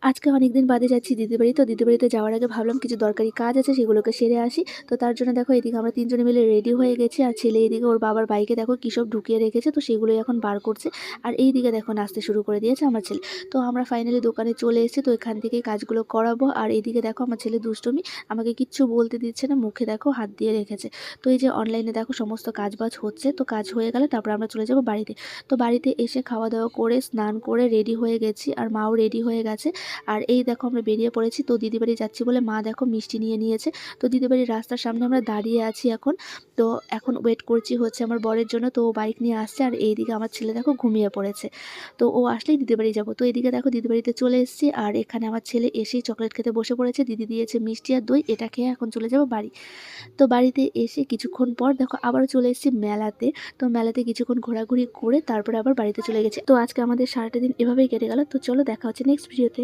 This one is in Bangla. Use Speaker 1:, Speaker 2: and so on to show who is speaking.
Speaker 1: আজকে অনেকদিন বাদে যাচ্ছি দিদির বাড়ি। তো দিদির বাড়িতে যাওয়ার আগে ভাবলাম কিছু দরকারি কাজ আছে সেগুলোকে সেরে আসি। তো তার জন্য দেখো এদিকে আমরা ৩ জনে মিলে রেডি হয়ে গেছি। আর ছেলে এদিকে ওর বাবার বাইকে দেখো কি সব ঢুকিয়ে রেখেছে। তো সেগুলোই এখন বার করছে। আর এইদিকে দেখো নাচতে শুরু করে দিয়েছে আমার ছেলে। তো আমরা ফাইনালি দোকানে চলে এসেছি। তো এখান থেকেই কাজগুলো করাবো। আর এইদিকে দেখো আমার ছেলে দুষ্টুমি, আমাকে কিচ্ছু বলতে দিচ্ছে না। মুখে দেখো হাত দিয়ে রেখেছে। তো এই যে অনলাইনে দেখো সমস্ত কাজবাজ হচ্ছে। তো কাজ হয়ে গেলে তারপর আমরা চলে যাব বাড়িতে। তো বাড়িতে এসে খাওয়া-দাওয়া করে স্নান করে রেডি হয়ে গেছি। আর মাও রেডি হয়ে গেছে। আর এই দেখো আমরা বেরিয়ে পড়েছি। তো দিদি বাড়ি যাচ্ছি বলে মা দেখো মিষ্টি নিয়ে নিয়েছে। তো দিদি বাড়ির রাস্তার সামনে আমরা দাঁড়িয়ে আছি এখন। তো এখন ওয়েট করছি হচ্ছে আমার বরের জন্য। তো ও বাইক নিয়ে আসছে। আর এইদিকে আমার ছেলে দেখো ঘুমিয়ে পড়েছে। তো ও আসলেই দিদি বাড়ি যাবো। তো এদিকে দেখো দিদি বাড়িতে চলে এসেছি। আর এখানে আমার ছেলে এসেই চকলেট খেতে বসে পড়েছে। দিদি দিয়েছে মিষ্টি আর দই, এটা খেয়ে এখন চলে যাবো বাড়ি। তো বাড়িতে এসে কিছুক্ষণ পর দেখো আবারও চলে এসেছি মেলাতে। তো মেলাতে কিছুক্ষণ ঘোরাঘুরি করে তারপরে আবার বাড়িতে চলে গেছি। তো আজকে আমাদের সারাটা দিন এভাবেই কেটে গেল। তো চলো দেখা হচ্ছে নেক্সট ভিডিওতে।